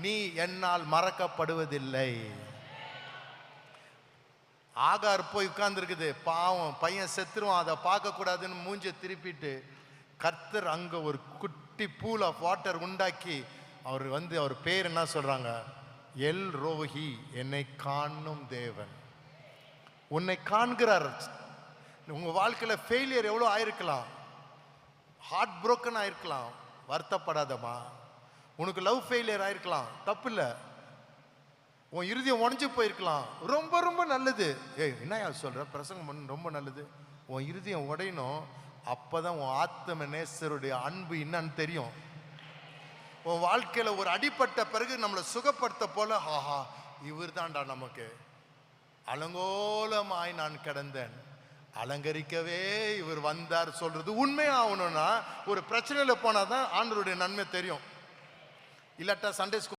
நீ என்னால் மறக்கப்படுவதில்லை. ஆகார் போய் உட்கார்ந்துருக்குது, பாவம் பையன் செத்துருவான், அதை பார்க்க கூடாதுன்னு மூஞ்ச திருப்பிட்டு கர்த்தர் அங்க ஒரு குட்டி பூல் ஆஃப் வாட்டர் உண்டாக்கி அவர் அவர் பேர் என்ன சொல்றாங்க? எல் ரோஹி, என்னை காணும் தேவன். உன்னை காண்கிறார். உங்க வாழ்க்கையில ஃபெயிலியர் எவ்வளோ ஆயிருக்கலாம், ஹார்ட் புரோக்கன் ஆயிருக்கலாம், வருத்தப்படாதமா. உனக்கு லவ் ஃபெயிலியர் ஆயிருக்கலாம், தப்பு இல்லை. உன் இருதயம் உடஞ்சி போயிருக்கலாம், ரொம்ப ரொம்ப நல்லது. என்ன சொல்ற, பிரசங்கம் பண்ண ரொம்ப நல்லது. உன் இருதயம் உடையணும், அப்பதான் உன் ஆத்ம நேசருடைய அன்பு என்னன்னு தெரியும். உன் வாழ்க்கையில ஒரு அடிப்பட்ட பிறகு நம்மளை சுகப்படுத்த போல, ஆஹா இவர் தான்டா நமக்கு. அலங்கோலமாய் நான் கிடந்தேன், அலங்கரிக்கவே இவர் வந்தார் சொல்றது உண்மையாகணும்னா ஒரு பிரச்சனையில போனாதான் ஆண்டவருடைய நன்மை தெரியும். இல்லாட்டா சண்டே